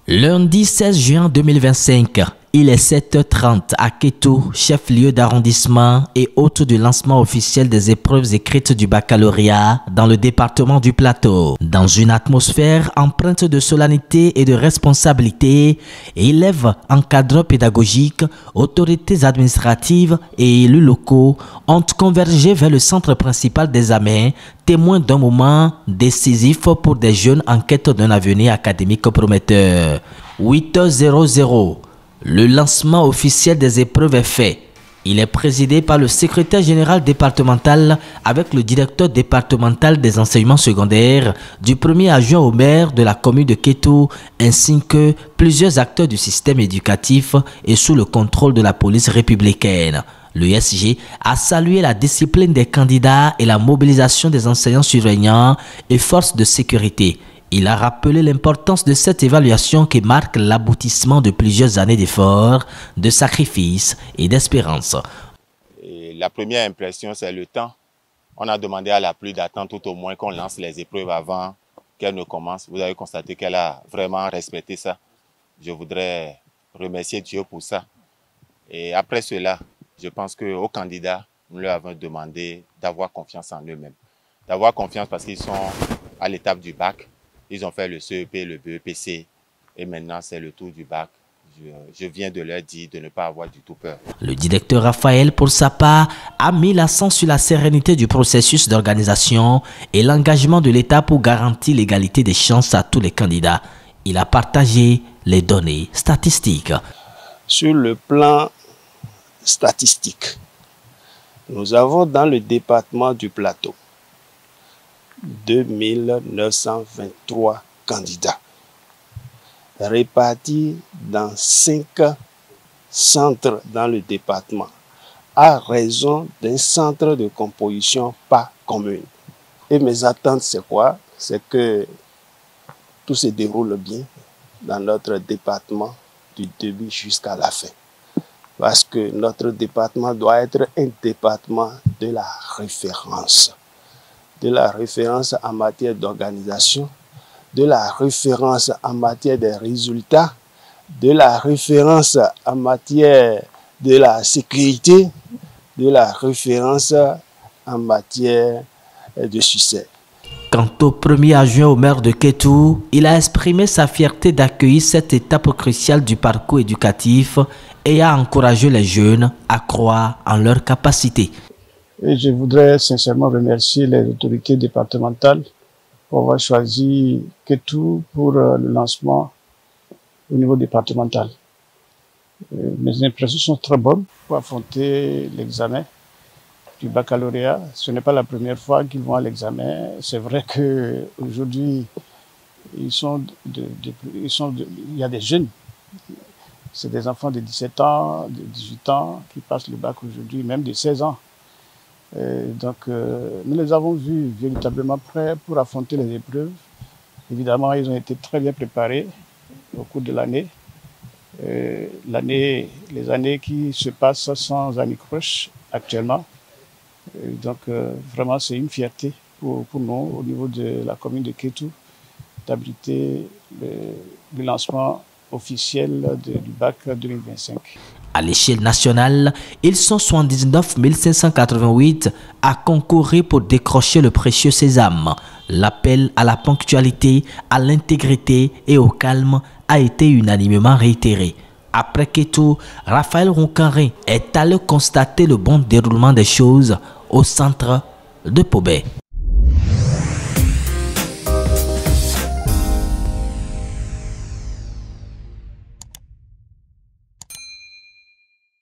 Lundi 16 juin 2025, il est 7h30 à Kétou, chef-lieu d'arrondissement et hôte du lancement officiel des épreuves écrites du baccalauréat dans le département du Plateau. Dans une atmosphère empreinte de solennité et de responsabilité, élèves, encadreurs pédagogiques, autorités administratives et élus locaux ont convergé vers le centre principal d'examen, témoin d'un moment décisif pour des jeunes en quête d'un avenir académique prometteur. 8h00. Le lancement officiel des épreuves est fait. Il est présidé par le secrétaire général départemental avec le directeur départemental des enseignements secondaires, du premier adjoint au maire de la commune de Kétou, ainsi que plusieurs acteurs du système éducatif et sous le contrôle de la police républicaine. L'USG a salué la discipline des candidats et la mobilisation des enseignants surveillants et forces de sécurité. Il a rappelé l'importance de cette évaluation qui marque l'aboutissement de plusieurs années d'efforts, de sacrifices et d'espérance. La première impression, c'est le temps. On a demandé à la pluie d'attendre tout au moins qu'on lance les épreuves avant qu'elles ne commencent. Vous avez constaté qu'elle a vraiment respecté ça. Je voudrais remercier Dieu pour ça. Et après cela, je pense qu'aux candidats, nous leur avons demandé d'avoir confiance en eux-mêmes. D'avoir confiance parce qu'ils sont à l'étape du bac. Ils ont fait le CEP, le BEPC et maintenant c'est le tour du bac. Je viens de leur dire de ne pas avoir du tout peur. Le directeur Raphaël, pour sa part, a mis l'accent sur la sérénité du processus d'organisation et l'engagement de l'État pour garantir l'égalité des chances à tous les candidats. Il a partagé les données statistiques. Sur le plan statistique, nous avons dans le département du Plateau 2923 candidats répartis dans 5 centres dans le département à raison d'un centre de composition par commune. Et mes attentes, c'est quoi? C'est que tout se déroule bien dans notre département du début jusqu'à la fin. Parce que notre département doit être un département de la référence. De la référence en matière d'organisation, de la référence en matière des résultats, de la référence en matière de la sécurité, de la référence en matière de succès. Quant au premier adjoint au maire de Kétou, il a exprimé sa fierté d'accueillir cette étape cruciale du parcours éducatif et a encouragé les jeunes à croire en leurs capacités. Et je voudrais sincèrement remercier les autorités départementales pour avoir choisi Kétou pour le lancement au niveau départemental. Mes impressions sont très bonnes pour affronter l'examen du baccalauréat. Ce n'est pas la première fois qu'ils vont à l'examen. C'est vrai qu'aujourd'hui, il y a des jeunes. C'est des enfants de 17 ans, de 18 ans qui passent le bac aujourd'hui, même de 16 ans. Nous les avons vus véritablement prêts pour affronter les épreuves. Évidemment, ils ont été très bien préparés au cours de l'année. Les années qui se passent sans anicroche actuellement. Vraiment, c'est une fierté pour nous, au niveau de la commune de Kétou, d'abriter le lancement officiel du bac 2025. À l'échelle nationale, ils sont 79 588 à concourir pour décrocher le précieux sésame. L'appel à la ponctualité, à l'intégrité et au calme a été unanimement réitéré. Après Kétou, Raphaël Roncaré est allé constater le bon déroulement des choses au centre de Pobé.